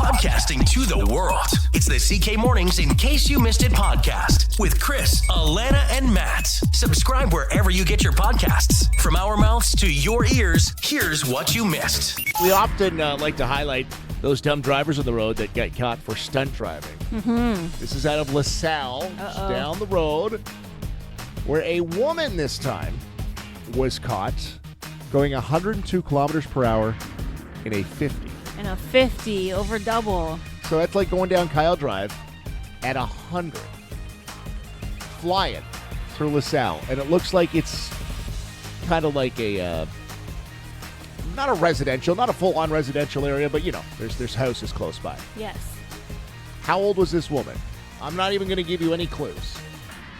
podcasting to the world. It's the CK Mornings In Case You Missed It podcast with Chris, Allanah, and Matt. Subscribe wherever you get your podcasts. From our mouths to your ears, here's what you missed. We often like to highlight those dumb drivers on the road that get caught for stunt driving. This is out of LaSalle, down the road, where a woman this time was caught going 102 kilometers per hour in a 50. And a 50 over double. So that's like going down Kyle Drive at 100, flying through LaSalle. And it looks like it's kind of like a, not a residential, not a full-on residential area, but, you know, there's houses close by. Yes. How old was this woman? I'm not even going to give you any clues.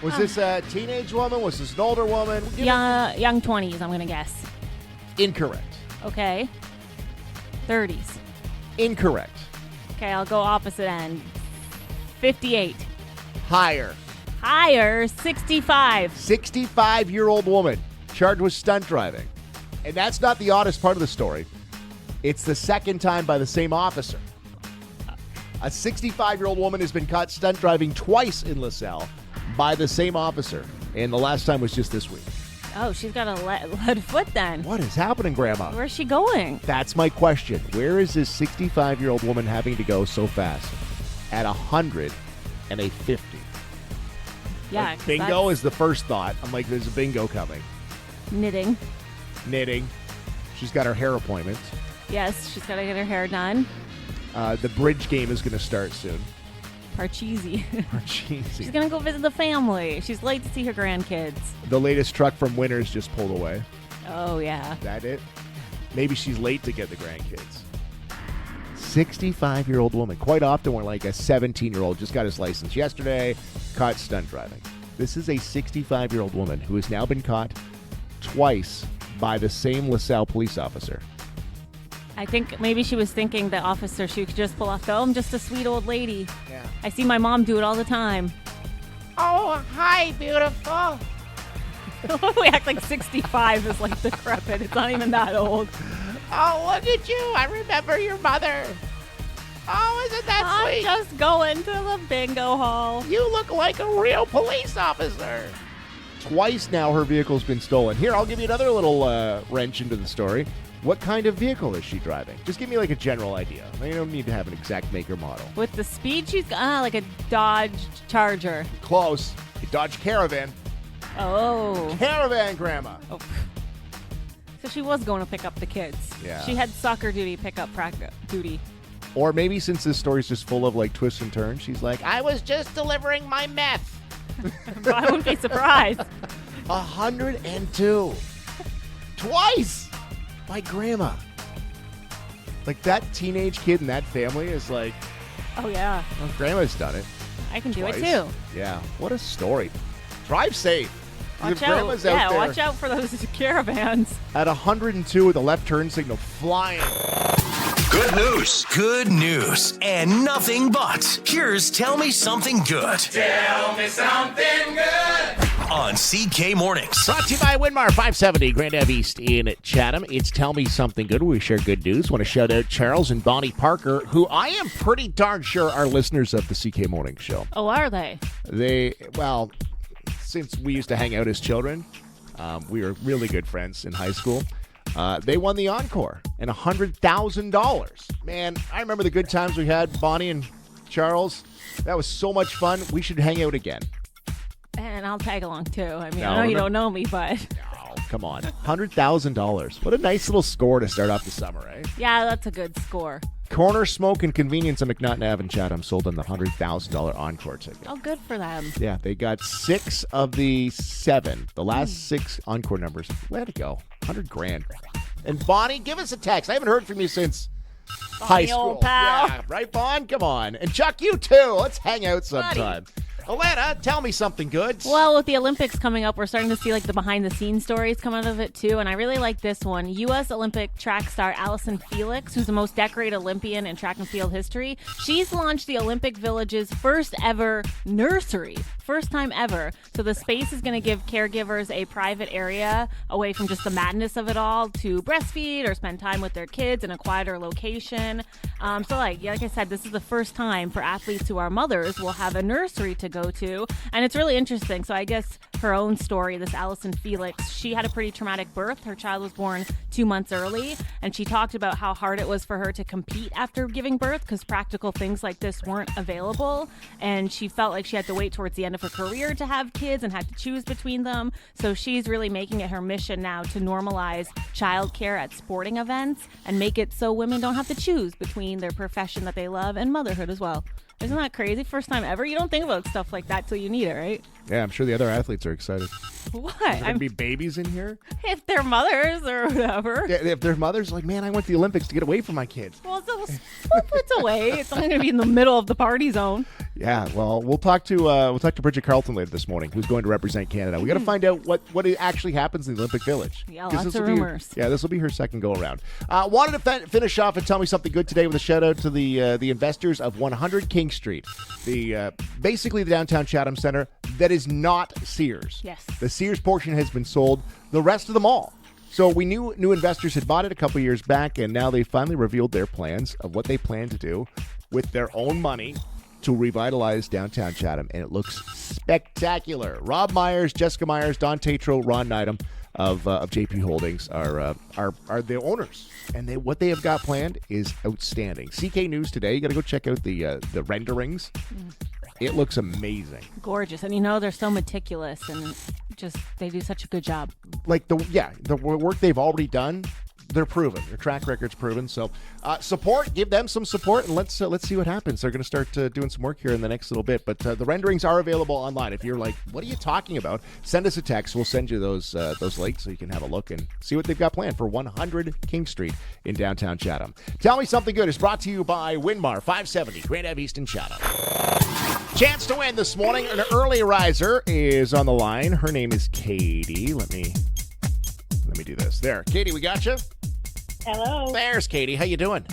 Was this a teenage woman? Was this an older woman? Young 20s, I'm going to guess. Incorrect. Okay. 30s. Incorrect. Okay, I'll go opposite end. 58. Higher. Higher, 65. 65-year-old woman charged with stunt driving. And that's not the oddest part of the story. It's the second time by the same officer. A 65-year-old woman has been caught stunt driving twice in LaSalle by the same officer. And the last time was just this week. Oh, she's got a lead foot then. What is happening, Grandma? Where's she going? That's my question. Where is this 65-year-old woman having to go so fast? At 100 and a 50. Yeah. Like, bingo is the first thought. I'm like, there's a bingo coming. Knitting. She's got her hair appointment. Yes, she's got to get her hair done. The bridge game is going to start soon. Parcheesi. Parcheesi. She's going to go visit the family. She's late to see her grandkids. The latest truck from Winners just pulled away. Oh, yeah. Is that it? Maybe she's late to get the grandkids. 65-year-old woman. Quite often we're like a 17-year-old just got his license yesterday, caught stunt driving. This is a 65-year-old woman who has now been caught twice by the same LaSalle police officer. I think maybe she was thinking the officer, she could just pull off, I'm just a sweet old lady. Yeah. I see my mom do it all the time. Oh, hi, beautiful. We act like 65 is like decrepit. It's not even that old. Oh, look at you. I remember your mother. Oh, isn't that I'm sweet? just going to the bingo hall. You look like a real police officer. Twice now her vehicle's been stolen. Here, I'll give you another little wrench into the story. What kind of vehicle is she driving? Just give me like a general idea. You don't need to have an exact make or model. With the speed she's like a Dodge Charger. Close. A Dodge Caravan. Oh. Caravan, Grandma. Oh. So she was going to pick up the kids. Yeah. She had soccer duty, pickup duty. Or maybe since this story's just full of like twists and turns, she's like, I was just delivering my meth. I wouldn't be surprised. 102. Twice. My grandma. Like that teenage kid in that family is like, Oh, yeah. well, grandma's done it. I can twice. do it, too. Yeah. What a story. Drive safe. Watch If grandma's out. out Yeah, there watch out for those caravans. at 102 with a left turn signal flying. Good news. Good news. And nothing but. Here's Tell Me Something Good. Tell me something good. On CK Mornings. Brought to you by Winmar 570 Grand Ave East in Chatham. It's Tell Me Something Good. We share good news. Want to shout out Charles and Bonnie Parker, who I am pretty darn sure are listeners of the CK Morning Show. Oh, are they? Well, since we used to hang out as children, we were really good friends in high school. They won the Encore and $100,000. Man, I remember the good times we had, Bonnie and Charles. That was so much fun. We should hang out again. And I'll tag along, too. I mean, No, I know you no. don't know me, but... Oh, come on. $100,000. What a nice little score to start off the summer, eh? Yeah, that's a good score. Corner Smoke and Convenience on McNaughton Ave in Chatham sold them the $100,000 Encore ticket. Oh, good for them. Yeah, they got 6 of the 7. The last 6 Encore numbers. Way to go. $100,000. And Bonnie, give us a text. I haven't heard from you since high school. Old pal. Yeah, right, Bon? Come on. And Chuck, you too. Let's hang out sometime. Allanah, tell me something good. Well, with the Olympics coming up, we're starting to see like the behind-the-scenes stories come out of it too, and I really like this one. U.S. Olympic track star Allison Felix, who's the most decorated Olympian in track and field history, she's launched the Olympic Village's first ever nursery First time ever. So the space is going to give caregivers a private area away from just the madness of it all to breastfeed or spend time with their kids in a quieter location. So like I said, this is the first time for athletes who are mothers will have a nursery to go to. And it's really interesting. So I guess her own story, this Allison Felix, she had a pretty traumatic birth. Her child was born 2 months early. And she talked about how hard it was for her to compete after giving birth because practical things like this weren't available. And she felt like she had to wait towards the end of her career to have kids and had to choose between them. So she's really making it her mission now to normalize childcare at sporting events and make it so women don't have to choose between their profession that they love and motherhood as well. Isn't that crazy? First time ever? You don't think about stuff like that till you need it, right? Yeah, I'm sure the other athletes are excited. What? There's going to be babies in here? If they're mothers or whatever. Yeah, if they're mothers, like, man, I went to the Olympics to get away from my kids. Well, it's away. It's only going to be in the middle of the party zone. Yeah, well, we'll talk to Bridget Carleton later this morning, who's going to represent Canada. We got to find out what actually happens in the Olympic Village. Yeah, lots of rumors. This will be her second go around. Wanted to finish off and tell me something good today with a shout out to the investors of 100 King Street, basically the downtown Chatham Center that is not Sears. Yes, the Sears portion has been sold. The rest of the mall. So we knew new investors had bought it a couple years back, and now they finally revealed their plans of what they plan to do with their own money to revitalize downtown Chatham, and it looks spectacular. Rob Myers, Jessica Myers, Don Tatro, Ron Neidham of JP Holdings are the owners, and what they have got planned is outstanding. CK News today. You got to go check out the renderings. It looks amazing, gorgeous, and they're so meticulous, and just they do such a good job. Like the work they've already done. They're proven. Their track record's proven. So give them some support, and let's see what happens. They're going to start doing some work here in the next little bit. But the renderings are available online. If you're like, what are you talking about? Send us a text. We'll send you those links so you can have a look and see what they've got planned for 100 King Street in downtown Chatham. Tell Me Something Good is brought to you by Winmar 570 Grand Ave East in Chatham. Chance to win this morning. An early riser is on the line. Her name is Katie. Let me do this. There, Katie, we got you. Hello. There's Katie. How you doing?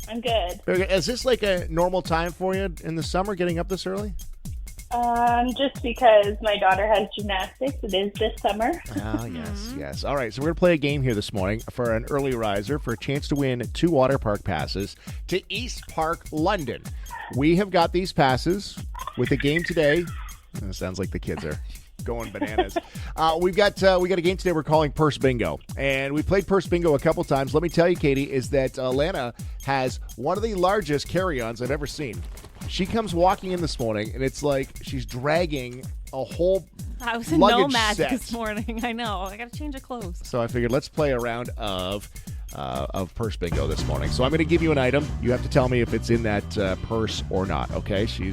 I'm good. Is this like a normal time for you in the summer, getting up this early? Just because my daughter has gymnastics, it is this summer. Oh, yes. All right, so we're going to play a game here this morning for an early riser for a chance to win 2 water park passes to East Park, London. We have got these passes with a game today. It sounds like the kids are going bananas. We got a game today we're calling Purse Bingo, and we played Purse Bingo a couple times. Let me tell you, Katie, is that Allanah has one of the largest carry-ons I've ever seen. She comes walking in this morning, and it's like she's dragging a whole I was in Nomad this morning. I know. I got to change of clothes. So I figured let's play a round of Purse Bingo this morning. So I'm going to give you an item. You have to tell me if it's in that purse or not. Okay? She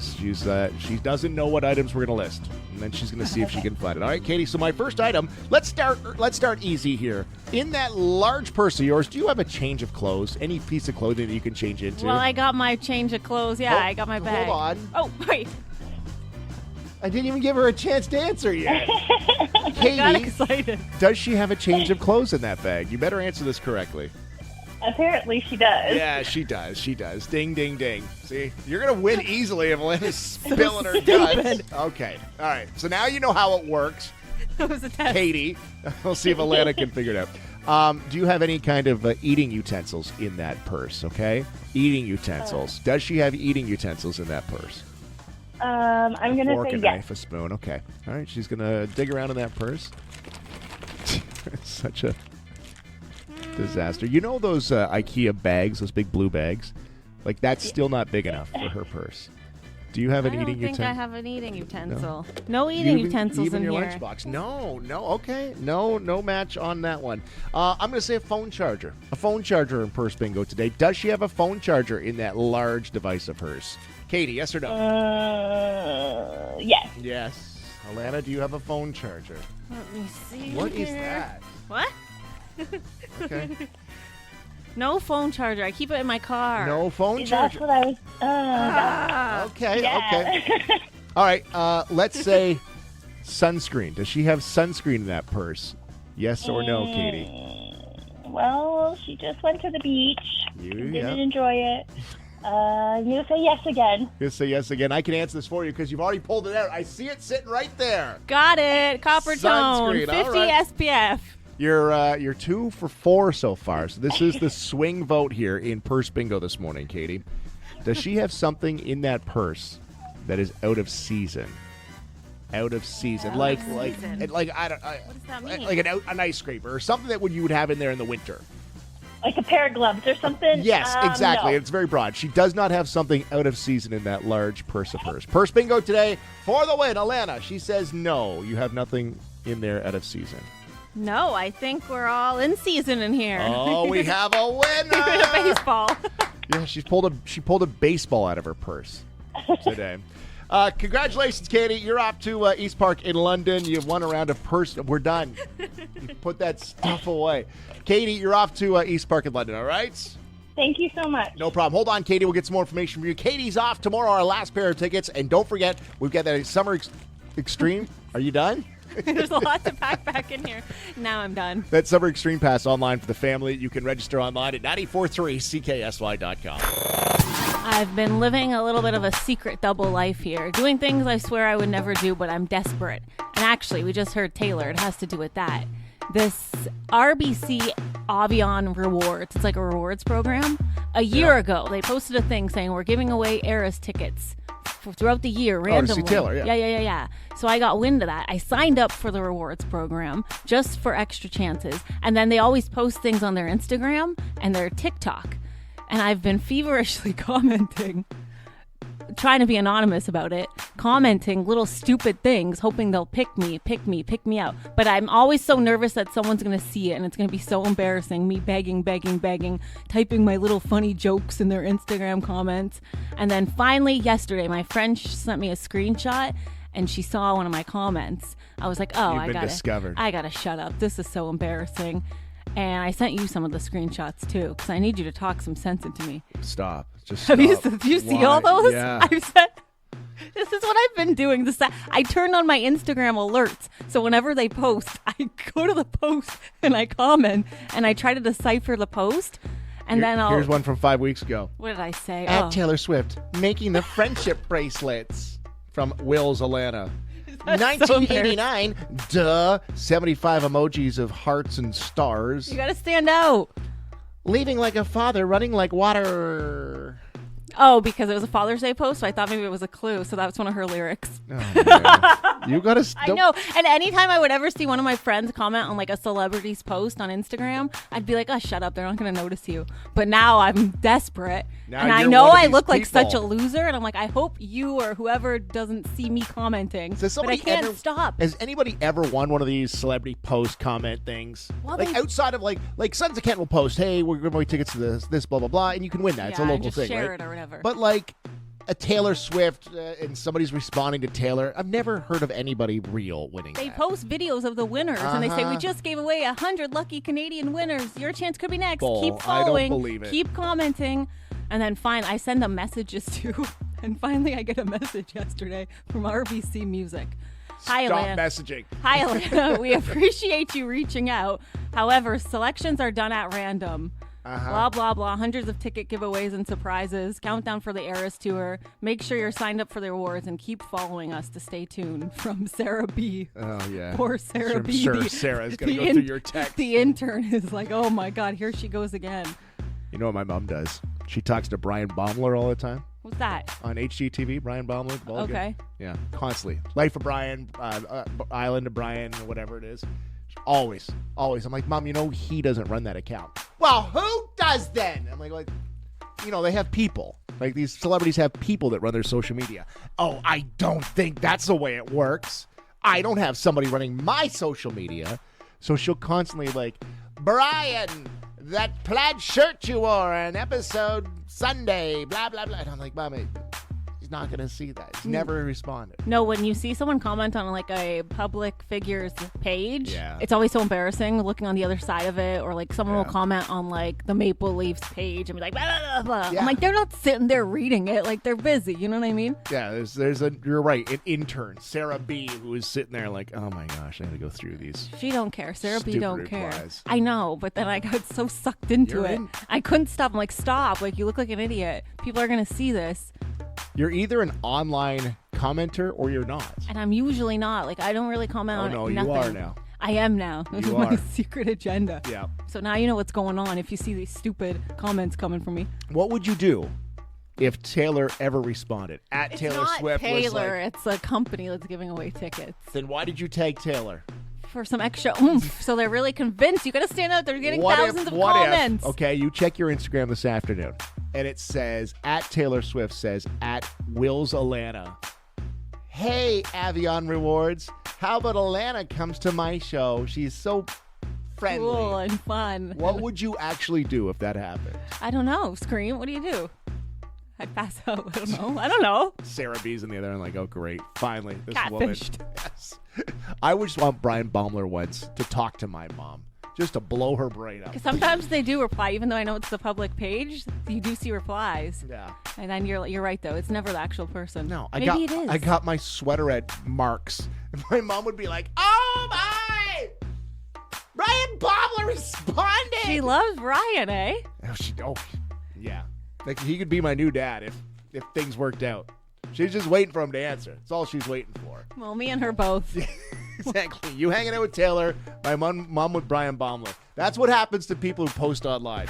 doesn't know what items we're going to list, and then she's going to see if she can find it. All right, Katie. So my first item. Let's start easy here. In that large purse of yours, do you have a change of clothes? Any piece of clothing that you can change into? Well, I got my change of clothes. Yeah, I got my bag. Hold on. Oh, wait. I didn't even give her a chance to answer yet. Katie, got excited. Does she have a change of clothes in that bag? You better answer this correctly. Apparently she does. Yeah, she does. She does. Ding, ding, ding. See, you're going to win easily if Alannah's spilling her guts. Okay. All right. So now you know how it works. That was a test. Katie, we'll see if Allanah can figure it out. Do you have any kind of eating utensils in that purse, okay? Eating utensils. Does she have eating utensils in that purse? I'm going to say Fork, a yes. knife, a spoon. Okay. All right. She's going to dig around in that purse. Such a disaster. You know those IKEA bags, those big blue bags? Like, that's still not big enough for her purse. Do you have an eating utensil? I don't think I have an eating utensil. No eating utensils even in your here. Lunchbox. No. Okay. No match on that one. I'm going to say a phone charger. A phone charger in Purse Bingo today. Does she have a phone charger in that large device of hers? Katie, yes or no? Yes. Yes. Allanah, do you have a phone charger? Let me see. What here. is that? What? Okay. No phone charger. I keep it in my car. No phone That's charger. what I was... Okay. yeah. Okay. All right. Let's say sunscreen. Does she have sunscreen in that purse? Yes or no, Katie? Well, she just went to the beach. Didn't enjoy it. I'm going to say yes again. Just say yes again. I can answer this for you because you've already pulled it out. I see it sitting right there. Got it. Copper tone. Sunscreen, 50 all right. SPF. You're 2 for 4 so far. So this is the swing vote here in Purse Bingo this morning, Katie. Does she have something in that purse that is out of season? Out of season, like I don't, What does that mean? like an ice scraper or something that you would have in there in the winter. Like a pair of gloves or something? Yes, exactly. No. It's very broad. She does not have something out of season in that large purse of hers. Purse Bingo today for the win. Allanah, she says no. You have nothing in there out of season. No, I think we're all in season in here. Oh, we have a winner. Baseball. Yeah, she pulled a baseball out of her purse today. Congratulations, Katie. You're off to East Park in London. You've won a round of purse. We're done. Put that stuff away. Katie, you're off to East Park in London, all right? Thank you so much. No problem. Hold on, Katie. We'll get some more information from you. Katie's off tomorrow, our last pair of tickets. And don't forget, we've got that Summer Extreme. Are you done? There's a lot to pack back in here. Now I'm done. That Summer Extreme Pass online for the family. You can register online at 943cksy.com. I've been living a little bit of a secret double life here, doing things I swear I would never do, but I'm desperate. And actually, we just heard Taylor. It has to do with that. This RBC Avion Rewards, it's like a rewards program. A year ago, they posted a thing saying we're giving away Eras tickets throughout the year randomly. To see Taylor, yeah. Yeah. So I got wind of that. I signed up for the rewards program just for extra chances. And then they always post things on their Instagram and their TikTok. And I've been feverishly commenting, trying to be anonymous about it, commenting little stupid things, hoping they'll pick me out. But I'm always so nervous that someone's going to see it, and it's going to be so embarrassing, me begging, typing my little funny jokes in their Instagram comments. And then finally, yesterday, my friend sent me a screenshot, and she saw one of my comments. I was like, oh, I gotta shut up. This is so embarrassing. And I sent you some of the screenshots, too, because I need you to talk some sense into me. Stop. Just Have stop. you see all those? Yeah. I've said, this is what I've been doing. I turned on my Instagram alerts. So whenever they post, I go to the post and I comment and I try to decipher the post. And then Here's one from 5 weeks ago. What did I say? At Taylor Swift, making the friendship bracelets from Will's Allanah. 1989, duh. 75 emojis of hearts and stars. You gotta stand out. Leaving like a father, running like water. Oh, because it was a Father's Day post, so I thought maybe it was a clue. So that was one of her lyrics. Oh, you gotta. I know. And anytime I would ever see one of my friends comment on like a celebrity's post on Instagram, I'd be like, oh, shut up. They're not going to notice you. But now I'm desperate. Now and I you're know one of I these look like people. such a loser. And I'm like, I hope you or whoever doesn't see me commenting. Does But I somebody can't stop. Has anybody ever won one of these celebrity post comment things? Well, like they- outside of like Sons of Kent will post, hey, we're giving away tickets to this, blah, blah, blah, and you can win that. It's a Yeah, local just thing, share right? it or whatever. But like a Taylor Swift and somebody's responding to Taylor, I've never heard of anybody real winning They that. post videos of the winners, and they say, we Uh-huh. just gave away 100 lucky Canadian winners. Your chance could be next. Bull. Keep I don't following. believe it. Keep commenting. And then I send them messages too. And finally, I get a message yesterday from RBC Music. Hi, Stop Allanah. messaging. Hi, Allanah. We appreciate you reaching out. However, selections are done at random. Blah, blah, blah. Hundreds of ticket giveaways and surprises. Countdown for the Eras Tour. Make sure you're signed up for the awards and keep following us to stay tuned. From Sarah B. Oh, yeah. Poor Sarah I'm B. sure The- Sarah's going to the go through your text. The intern is like, oh my God, here she goes again. You know what my mom does? She talks to Brian Baumler all the time. What's that? On HGTV, Brian Baumler. the ball guy. Okay. Yeah, constantly. Life of Brian, Island of Brian, whatever it is. Always. I'm like, Mom, you know he doesn't run that account. Well, who does then? I'm like, they have people. Like these celebrities have people that run their social media. Oh, I don't think that's the way it works. I don't have somebody running my social media. So she'll constantly like, Brian, that plaid shirt you wore on episode Sunday, blah, blah, blah. And I'm like, Mommy, He's not going to see that. He's never responded. No, when you see someone comment on like a public figure's page, Yeah. it's always so embarrassing looking on the other side of it, or like someone will comment on like the Maple Leafs page and be like, blah, blah, blah, blah. Yeah. I'm like, they're not sitting there reading it, like they're busy. You know what I mean? Yeah, you're right, an intern, Sarah B, who is sitting there like, oh my gosh, I got to go through these. She don't care. Sarah B Stupid don't care. replies. I know, but then I got so sucked into You're it. in. I couldn't stop. I'm like, stop. Like, you look like an idiot. People are going to see this. You're either an online commenter or you're not. And I'm usually not. Like, I don't really comment Oh, on no, nothing. you are now. I am now. This is You my are. secret agenda. Yeah. So now you know what's going on if you see these stupid comments coming from me. What would you do if Taylor ever responded? At It's Taylor not Swift was Taylor. like, It's a company that's giving away tickets then why did you tag Taylor? for some extra oomph. So they're really convinced. You got to stand out. They're getting What thousands if, of what comments. If, okay, you check your Instagram this afternoon, and it says, at Taylor Swift says, at Will's Allanah, hey, Avion Rewards, how about Allanah comes to my show? She's so friendly. Cool and fun. What would you actually do if that happened? I don't know. Scream. What do you do? I'd pass out. I don't know. I don't know. Sarah B's in the other and like, oh, great. Finally, this Catfished. woman. Yes. I would just want Brian Baumler once to talk to my mom, just to blow her brain out. Sometimes they do reply, even though I know it's the public page. You do see replies, Yeah. and then you're right though. It's never the actual person. No, Maybe it is. I got my sweater at Mark's. And my mom would be like, oh my! Brian Baumler responded! She loves Ryan, eh? Oh, yeah. Like, he could be my new dad if things worked out. She's just waiting for him to answer. That's all she's waiting for. Well, me and her both. Exactly. You hanging out with Taylor, my mom with Brian Baumler. That's what happens to people who post online.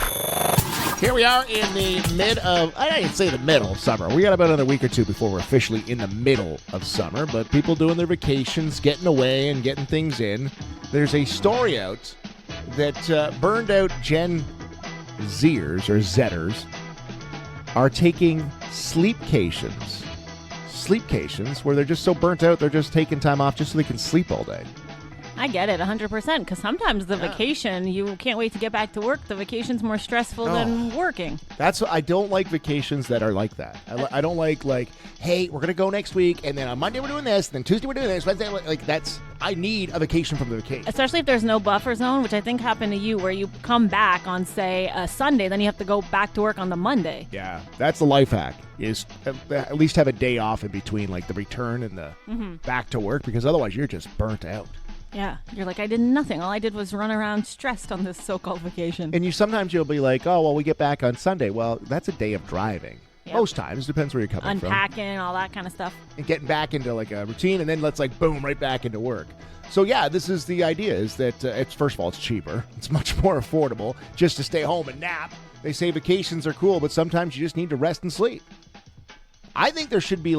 Here we are in the I didn't say the middle of summer. We got about another week or two before we're officially in the middle of summer, but people doing their vacations, getting away and getting things in. There's a story out that burned out Gen Zers or Zetters are taking sleepcations. Sleepcations where they're just so burnt out they're just taking time off just so they can sleep all day. I get it 100% because sometimes the vacation, you can't wait to get back to work. The vacation's more stressful than working. That's what I don't like vacations that are like that. I don't like, hey, we're going to go next week, and then on Monday we're doing this, and then Tuesday we're doing this, Wednesday, I need a vacation from the vacation. Especially if there's no buffer zone, which I think happened to you, where you come back on, say, a Sunday, then you have to go back to work on the Monday. Yeah, that's the life hack, is at least have a day off in between, like the return and the back to work, because otherwise you're just burnt out. Yeah, you're like, I did nothing. All I did was run around stressed on this so-called vacation. And sometimes you'll be like, oh, well, we get back on Sunday. Well, that's a day of driving. Yep. Most times, depends where you're coming from. Unpacking, all that kind of stuff. And getting back into like a routine, and then let's boom, right back into work. So yeah, this is the idea: is that it's first of all, it's cheaper, it's much more affordable just to stay home and nap. They say vacations are cool, but sometimes you just need to rest and sleep. I think there should be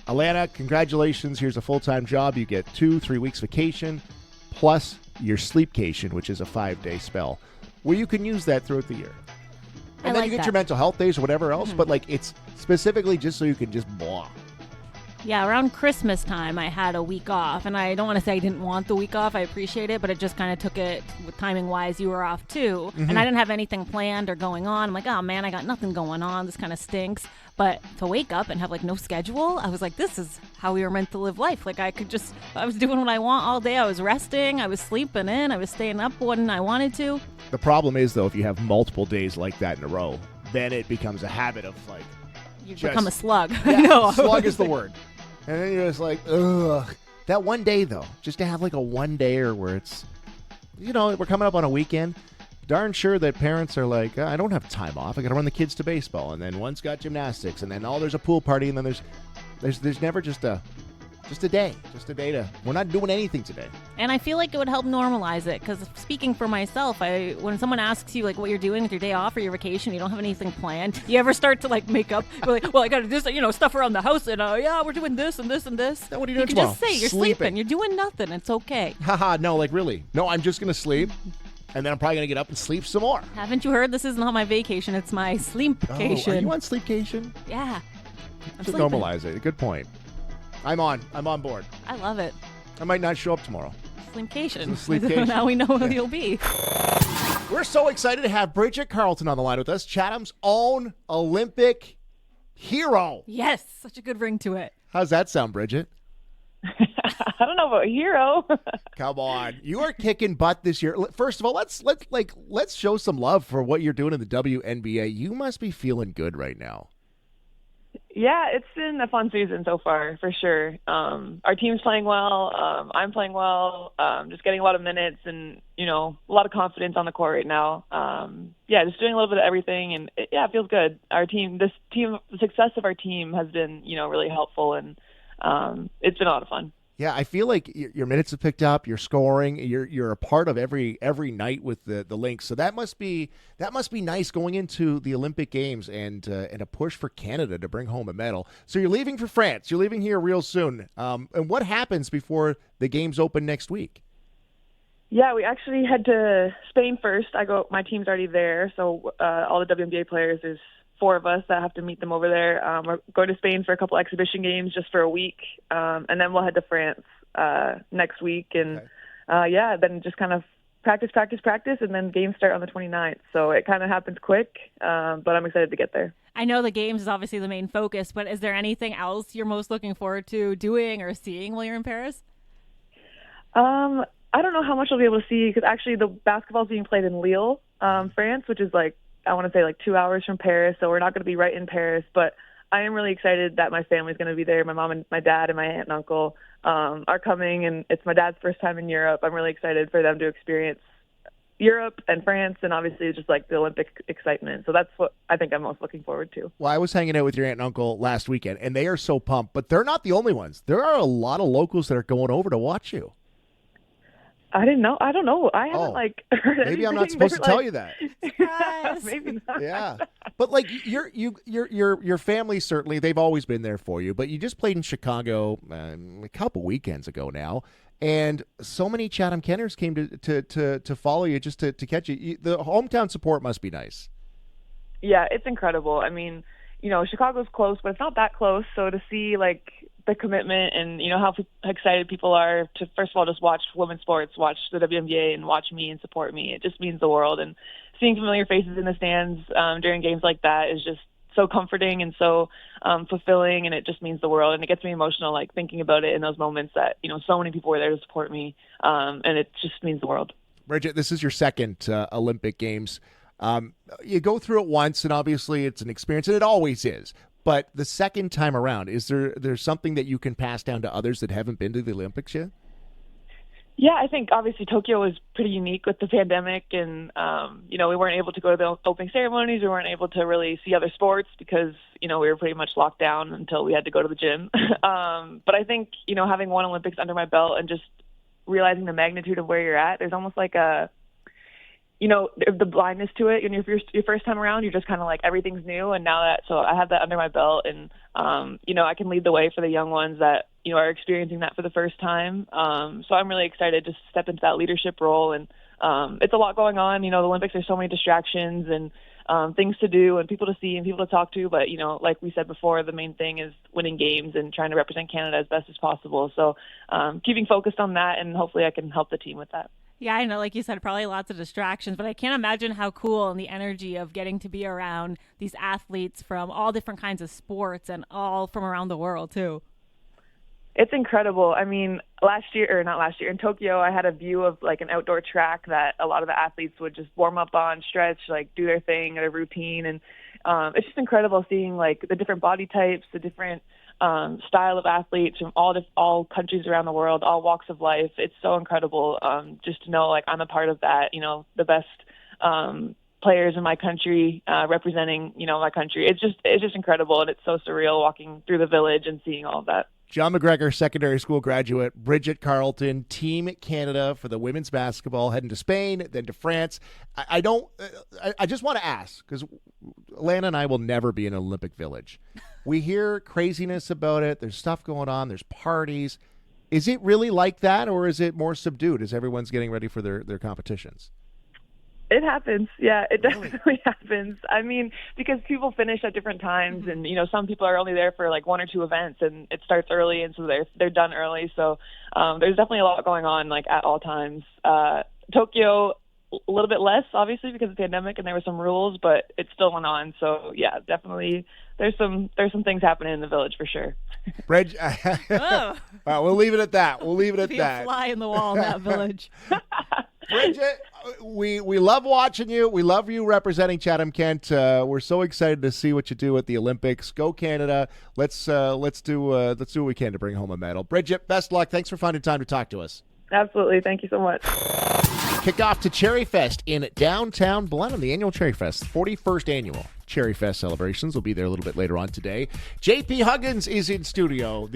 Allanah, congratulations! Here's a full-time job. You get 2-3 weeks vacation, plus your sleepcation, which is a 5-day spell, where you can use that throughout the year. And then you get your mental health days or whatever else, but it's specifically just so you can just blah. Yeah, around Christmas time, I had a week off, and I don't want to say I didn't want the week off. I appreciate it, but it just kind of took it, timing-wise, you were off too, and I didn't have anything planned or going on. I'm like, oh man, I got nothing going on. This kind of stinks. But to wake up and have no schedule, I was like, this is how we were meant to live life. I was doing what I want all day. I was resting. I was sleeping in. I was staying up when I wanted to. The problem is, though, if you have multiple days like that in a row, then it becomes a habit of You become a slug. Yeah, No, slug is the word. And then you're just like, ugh. That one day, though, just to have a one-dayer where it's, we're coming up on a weekend. Darn sure that parents are like, I don't have time off. I got to run the kids to baseball, and then one's got gymnastics, and then there's a pool party, and then there's never just a day to. We're not doing anything today. And I feel like it would help normalize it because speaking for myself, when someone asks you what you're doing with your day off or your vacation, you don't have anything planned. You ever start to make up? Well, I got to do stuff around the house, and we're doing this and this and this. Then what are you doing You can tomorrow? just say you're sleeping. You're doing nothing. It's okay. Haha, no, really. No, I'm just gonna sleep. And then I'm probably going to get up and sleep some more. Haven't you heard? This is not my vacation. It's my sleepcation. Oh, are you on sleepcation? Yeah. I'm Just sleeping. normalize it. Good point. I'm on board. I love it. I might not show up tomorrow. Sleepcation. It's a sleepcation. Now we know who you'll be. We're so excited to have Bridget Carleton on the line with us, Chatham's own Olympic Hero. Yes, such a good ring to it. How's that sound, Bridget? I don't know about hero. Come on. You are kicking butt this year. First of all, let's show some love for what you're doing in the WNBA. You must be feeling good right now. Yeah, it's been a fun season so far, for sure. Our team's playing well. I'm playing well. Just getting a lot of minutes and, a lot of confidence on the court right now. Just doing a little bit of everything. And, it feels good. The success of our team has been, really helpful. And it's been a lot of fun. Yeah, I feel like your minutes have picked up. You're scoring. You're a part of every night with the Lynx. So that must be nice going into the Olympic Games and a push for Canada to bring home a medal. So you're leaving for France. You're leaving here real soon. And what happens before the games open next week? Yeah, we actually head to Spain first. My team's already there, so all the WNBA players, there's 4 of us that have to meet them over there. We're going to Spain for a couple exhibition games just for a week, and then we'll head to France next week. And then just kind of practice, and then games start on the 29th. So it kind of happens quick, but I'm excited to get there. I know the games is obviously the main focus, but is there anything else you're most looking forward to doing or seeing while you're in Paris? I don't know how much I'll be able to see because actually the basketball is being played in Lille, France, which is I want to say 2 hours from Paris. So we're not going to be right in Paris, but I am really excited that my family's going to be there. My mom and my dad and my aunt and uncle are coming, and it's my dad's first time in Europe. I'm really excited for them to experience Europe and France and obviously just the Olympic excitement. So that's what I think I'm most looking forward to. Well, I was hanging out with your aunt and uncle last weekend, and they are so pumped, but they're not the only ones. There are a lot of locals that are going over to watch you. I didn't know. I don't know. I haven't heard Maybe anything. I'm not supposed to tell you that. Maybe not. Yeah, but your family certainly they've always been there for you. But you just played in Chicago a couple weekends ago now, and so many Chatham Kenners came to follow you just to catch you. The hometown support must be nice. Yeah, it's incredible. I mean, Chicago's close, but it's not that close. So to see the commitment and how excited people are to first of all just watch women's sports, watch the WNBA, and watch me and support me, it just means the world. And seeing familiar faces in the stands during games like that is just so comforting and so fulfilling, and it just means the world. And it gets me emotional, thinking about it in those moments that so many people were there to support me, and it just means the world. Bridget, this is your second Olympic Games. You go through it once, and obviously it's an experience, and it always is. But the second time around, is there's something that you can pass down to others that haven't been to the Olympics yet? Yeah, I think obviously Tokyo was pretty unique with the pandemic, and we weren't able to go to the opening ceremonies. We weren't able to really see other sports because we were pretty much locked down until we had to go to the gym. But I think having one Olympics under my belt and just realizing the magnitude of where you're at, there's almost the blindness to it. Your first time around, you're just kind of everything's new. And now so I have that under my belt, and I can lead the way for the young ones that are experiencing that for the first time. So I'm really excited to step into that leadership role. And it's a lot going on. The Olympics, there's so many distractions and things to do and people to see and people to talk to. But like we said before, the main thing is winning games and trying to represent Canada as best as possible. So keeping focused on that, and hopefully I can help the team with that. Yeah, I know, like you said, probably lots of distractions, but I can't imagine how cool and the energy of getting to be around these athletes from all different kinds of sports and all from around the world, too. It's incredible. I mean, in Tokyo, I had a view of an outdoor track that a lot of the athletes would just warm up on, stretch, do their thing, their routine. And it's just incredible seeing the different body types, the different style of athletes from all countries around the world, all walks of life. It's so incredible just to know I'm a part of that, the best players in my country representing, my country. It's just incredible, and it's so surreal walking through the village and seeing all of that. John McGregor, secondary school graduate. Bridget Carleton, Team Canada for the women's basketball, heading to Spain, then to France. I just want to ask, because Allanah and I will never be in an Olympic Village. We hear craziness about it. There's stuff going on. There's parties. Is it really like that, or is it more subdued as everyone's getting ready for their competitions? It happens. Yeah, it definitely happens. I mean, because people finish at different times, and some people are only there for 1 or 2 events, and it starts early, and so they're done early. So there's definitely a lot going on at all times. Tokyo, a little bit less, obviously, because of the pandemic and there were some rules, but it still went on. So yeah, definitely there's some things happening in the village for sure. Bridget, Oh. we'll leave it at that. We'll leave it at Be that. a fly in the wall in that village. Bridget, we love watching you. We love you representing Chatham-Kent. We're so excited to see what you do at the Olympics. Go Canada. Let's do what we can to bring home a medal. Bridget, best luck. Thanks for finding time to talk to us. Absolutely. Thank you so much. Kick off to Cherry Fest in downtown Blenheim, the annual Cherry Fest, 41st annual Cherry Fest celebrations will be there a little bit later on today. JP Huggins is in studio.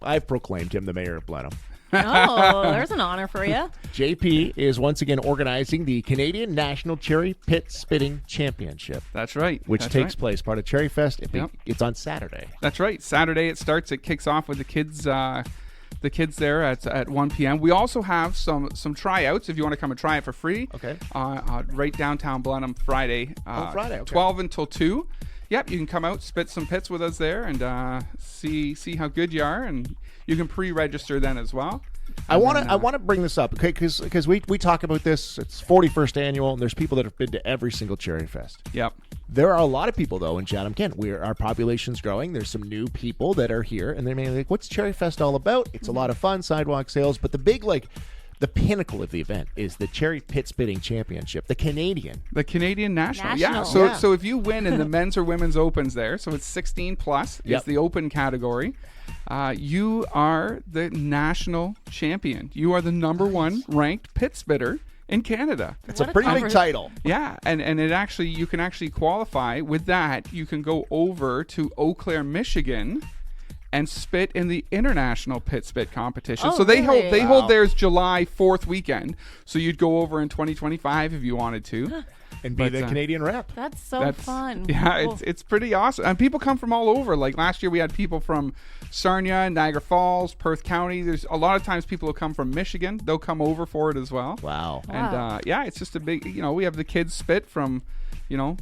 I've proclaimed him the mayor of Blenheim. Oh, there's an honor for you. JP is once again organizing the Canadian National Cherry Pit Spitting Championship. That's right. Which That's takes right. place part of Cherry Fest. Yep. It's on Saturday. That's right. Saturday it starts. It kicks off with the kids. The kids there at 1 p.m. We also have some tryouts if you want to come and try it for free. Okay. Right downtown Blenheim Friday. Friday. Okay. 12 until 2. Yep, you can come out, spit some pits with us there, and see how good you are, and you can pre-register then as well. I want to bring this up, okay? Because we talk about this. It's 41st annual, and there's people that have been to every single Cherry Fest. Yep. There are a lot of people though in Chatham-Kent. Our population's growing. There's some new people that are here, and they're mainly like, "What's Cherry Fest all about?" It's a lot of fun, sidewalk sales, but the big the pinnacle of the event is the Cherry Pit Spitting Championship, the Canadian National. Yeah. National. So if you win in the men's or women's opens there, so it's 16 plus Yep. is the open category. You are the national champion. You are the number one ranked pit spitter in Canada. It's What a a pretty big cover. title. Yeah, and you can actually qualify with that. You can go over to Eau Claire, Michigan, and spit in the international pit spit competition. Oh, So they really? hold theirs July 4th weekend. So you'd go over in 2025 if you wanted to. And be But, the Canadian rep. That's so That's fun. Yeah, Cool. it's pretty awesome. And people come from all over. Like last year we had people from Sarnia, Niagara Falls, Perth County. There's a lot of times people will come from Michigan. They'll come over for it as well. Wow. And yeah, it's just a big, we have the kids spit from,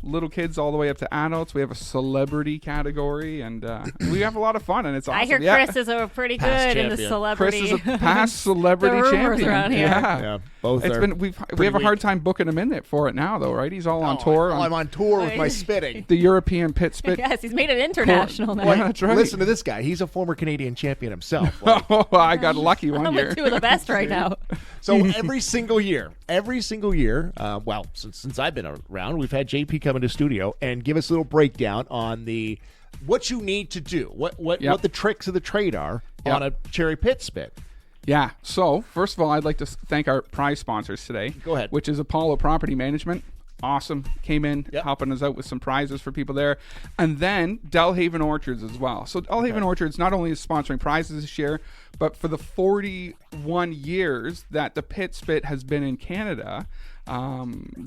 little kids all the way up to adults. We have a celebrity category, and we have a lot of fun, and it's awesome. I hear Yeah. Chris is pretty good Past in the champion. celebrity. Chris is a past celebrity The rumors champion. around here. Yeah. Both It's are been we have a hard time booking him in it for it now though, right? He's all on tour. I'm on tour with my spitting. the European pit spit. Yes, he's made it international now. Yeah, that's right. Listen to this guy. He's a former Canadian champion himself. Oh, I got lucky one I'm year. with two of the best right now. So every single year, well, since I've been around, we've had JP come into studio and give us a little breakdown on what you need to do, what Yep. the tricks of the trade are Yep. on a cherry pit spit. Yeah. So first of all, I'd like to thank our prize sponsors today. Go ahead. Which is Apollo Property Management. Awesome. Came in Yep. helping us out with some prizes for people there. And then Delhaven Orchards as well. So Delhaven Orchards not only is sponsoring prizes this year, but for the 41 years that the pit spit has been in Canada,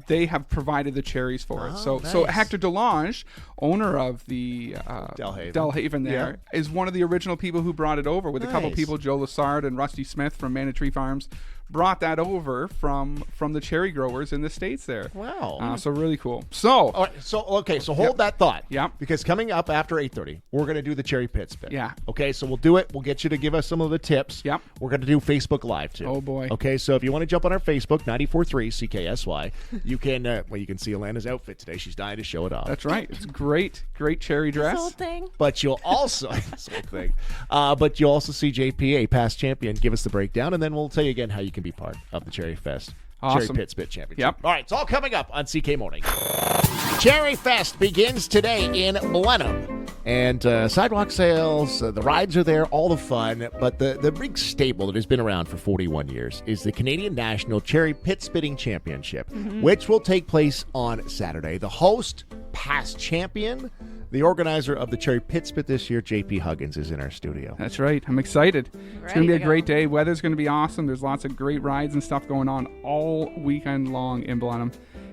they have provided the cherries for it. So nice. Hector Delange, owner of the Delhaven there, is one of the original people who brought it over with a couple Nice. people, Joe Lassard and Rusty Smith from Manatee Farms, brought that over from the cherry growers in the States there. Wow. So really cool. So, All right, so hold that thought. Yep. Because coming up after 8:30, we're going to do the cherry pit spit. Yeah. Okay, so we'll do it. We'll get you to give us some of the tips. Yep. We're going to do Facebook Live too. Oh, boy. Okay, so if you want to jump on our Facebook 94.3 CKSY, you can you can see Alannah's outfit today. She's dying to show it off. that's right. It's great cherry This dress. whole thing. But you'll also same thing. But you'll also see JP, a past champion, give us the breakdown, and then we'll tell you again how you can be part of the Cherry Fest. Awesome. Cherry Pit Spit Championship. Yep. All right, it's all coming up on CK Morning. Cherry Fest begins today in Blenheim. And sidewalk sales, the rides are there, all the fun. But the big staple that has been around for 41 years is the Canadian National Cherry Pit Spitting Championship, which will take place on Saturday. The host, past champion, the organizer of the Cherry Pit Spit this year, JP Huggins, is in our studio. That's right. I'm excited. It's Ready going to be a to great go. day. Weather's going to be awesome. There's lots of great rides and stuff going on all weekend long in Blenheim.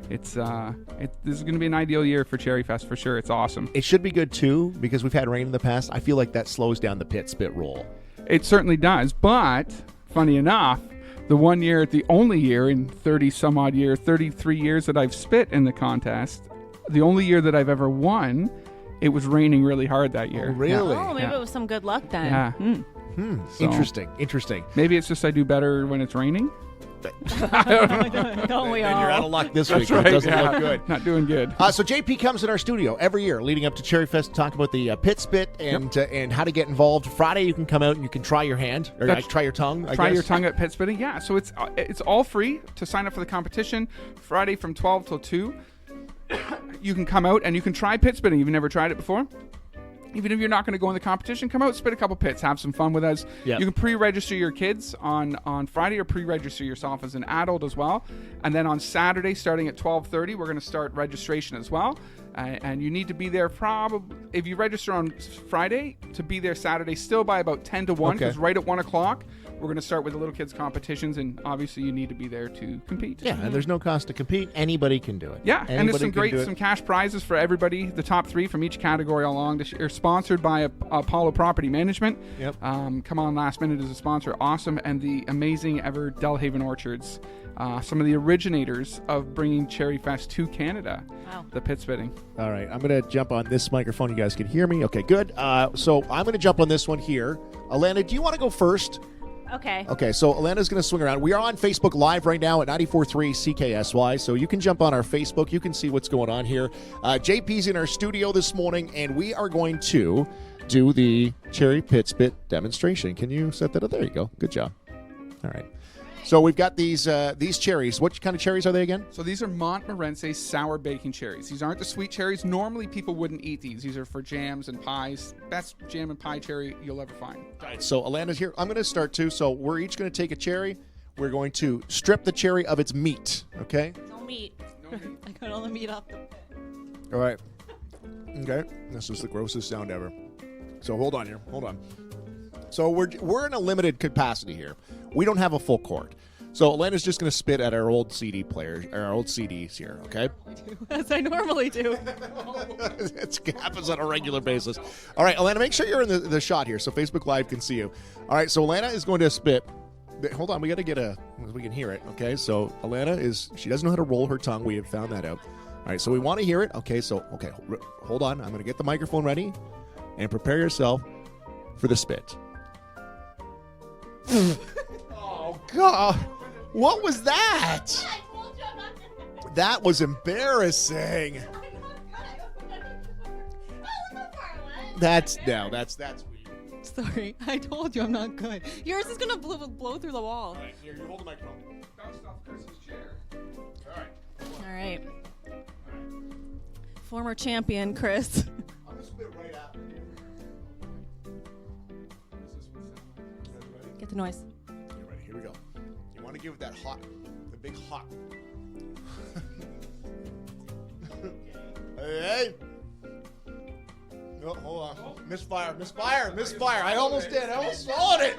This is going to be an ideal year for Cherry Fest for sure. It's awesome. It should be good, too, because we've had rain in the past. I feel like that slows down the pit spit roll. It certainly does. But funny enough, the only year in 33 years that I've spit in the contest, the only year that I've ever won, it was raining really hard that year. Oh, really? Oh, maybe Yeah. it was some good luck then. Yeah. Hmm. So Interesting. maybe it's just I do better when it's raining. Don't we And all? you're out of luck this That's week. right. It doesn't yeah. look good. Not doing good. So JP comes in our studio every year leading up to Cherry Fest to talk about the pit spit and how to get involved. Friday you can come out and you can try your hand or try your tongue. Try your tongue at pit spitting. Yeah, so it's all free to sign up for the competition. Friday from 12 till 2. You can come out and you can try pit spitting if you've never tried it before. Even if you're not going to go in the competition, come out, spit a couple pits, have some fun with us. Yep. You can pre-register your kids on Friday or pre-register yourself as an adult as well. And then on Saturday, starting at 12:30, we're going to start registration as well. And you need to be there probably, if you register on Friday, to be there Saturday still by about 10 to 1, because right at 1 o'clock, we're going to start with the little kids competitions, and obviously you need to be there to compete. Yeah, and there's no cost to compete. Anybody can do it. Yeah, and there's Anybody some cash prizes for everybody. The top 3 from each category along this year, sponsored by Apollo Property Management. Yep. Come On Last Minute is a sponsor. Awesome. And the amazing ever Delhaven Orchards. Some of the originators of bringing Cherry Fest to Canada. Wow. The pit spitting. All right, I'm going to jump on this microphone. You guys can hear me? Okay, good. So I'm going to jump on this one here. Allanah, do you want to go first? Okay. Okay, so Alannah's going to swing around. We are on Facebook Live right now at 94.3 CKSY, so you can jump on our Facebook. You can see what's going on here. JP's in our studio this morning, and we are going to do the cherry pit spit demonstration. Can you set that up? There you go. Good job. All right. So we've got these cherries. What kind of cherries are they again? So these are Montmorency sour baking cherries. These aren't the sweet cherries. Normally people wouldn't eat these. These are for jams and pies. Best jam and pie cherry you'll ever find. All right, so Alannah's here. I'm going to start too. So we're each going to take a cherry. We're going to strip the cherry of its meat, okay? No meat. I got all the meat off the pit. All right. Okay. This is the grossest sound ever. So hold on here. Hold on. So we're in a limited capacity here. We don't have a full quart. So Alannah's just going to spit at our old CD players, our old CDs here, okay? As I normally do. It happens on a regular basis. All right, Allanah, make sure you're in the shot here so Facebook Live can see you. All right, so Alannah is going to spit. Hold on, we got to get we can hear it, okay? So Alannah she doesn't know how to roll her tongue. We have found that out. All right, so we want to hear it. Okay, so, hold on. I'm going to get the microphone ready and prepare yourself for the spit. Oh, God. What was that? That was embarrassing. That's weird. Sorry, I told you I'm not good. Yours is gonna blow through the wall. All right, here, you hold the microphone. Bounced off Chris's chair. All right. Former champion, Chris. I'm going to spit right after you. Get the noise. You're ready. Here we go. You want to give it that the big hot. Hey. No, hold on. Misfire. I almost did. I almost swallowed it.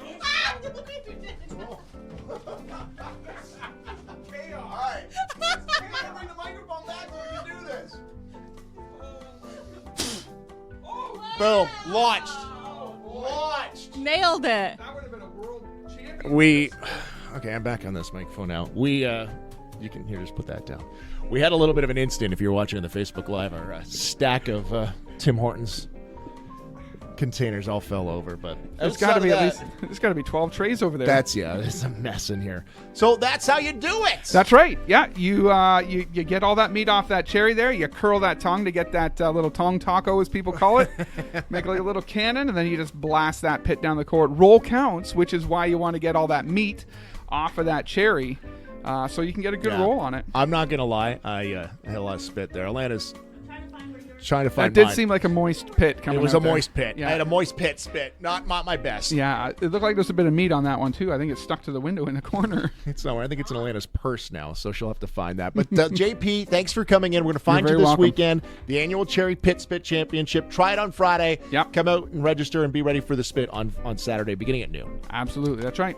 Okay, all right. Can't bring the microphone back so we can do this. Boom. Launched. Nailed it. That would have been a world champion. Okay, I'm back on this microphone now. You can here, just put that down. We had a little bit of an incident if you're watching on the Facebook Live. Our stack of Tim Hortons containers all fell over, but There's got to be there's got to be 12 trays over there. it's a mess in here. So that's how you do it. That's right. Yeah, you get all that meat off that cherry there. You curl that tongue to get that little tongue taco, as people call it. Make like a little cannon, and then you just blast that pit down the court. Roll counts, which is why you want to get all that meat off of that cherry, so you can get a good roll on it. I'm not gonna lie. I had a lot of spit there. Alannah's trying to find That did mine. seem like a moist pit coming out. It was a there. moist pit. Yeah. I had a moist pit spit. Not my best. Yeah, it looked like there's a bit of meat on that one too. I think it's stuck to the window in the corner. It's somewhere. I think it's in Alannah's purse now, so she'll have to find that. But JP, thanks for coming in. We're going to find you very this welcome. weekend. The annual Cherry Pit Spit Championship. Try it on Friday. Yep. Come out and register and be ready for the spit on Saturday, beginning at noon. Absolutely, that's right.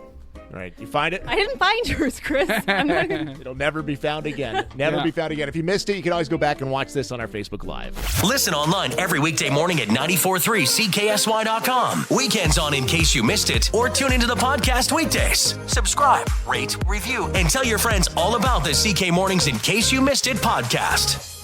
All right, you find it? I didn't find yours, Chris. I'm not gonna... It'll never be found again. Never be found again. If you missed it, you can always go back and watch this on our Facebook Live. Listen online every weekday morning at 94.3 CKSY.com. Weekends on in case you missed it, or tune into the podcast weekdays. Subscribe, rate, review, and tell your friends all about the CK Mornings in case you missed it podcast.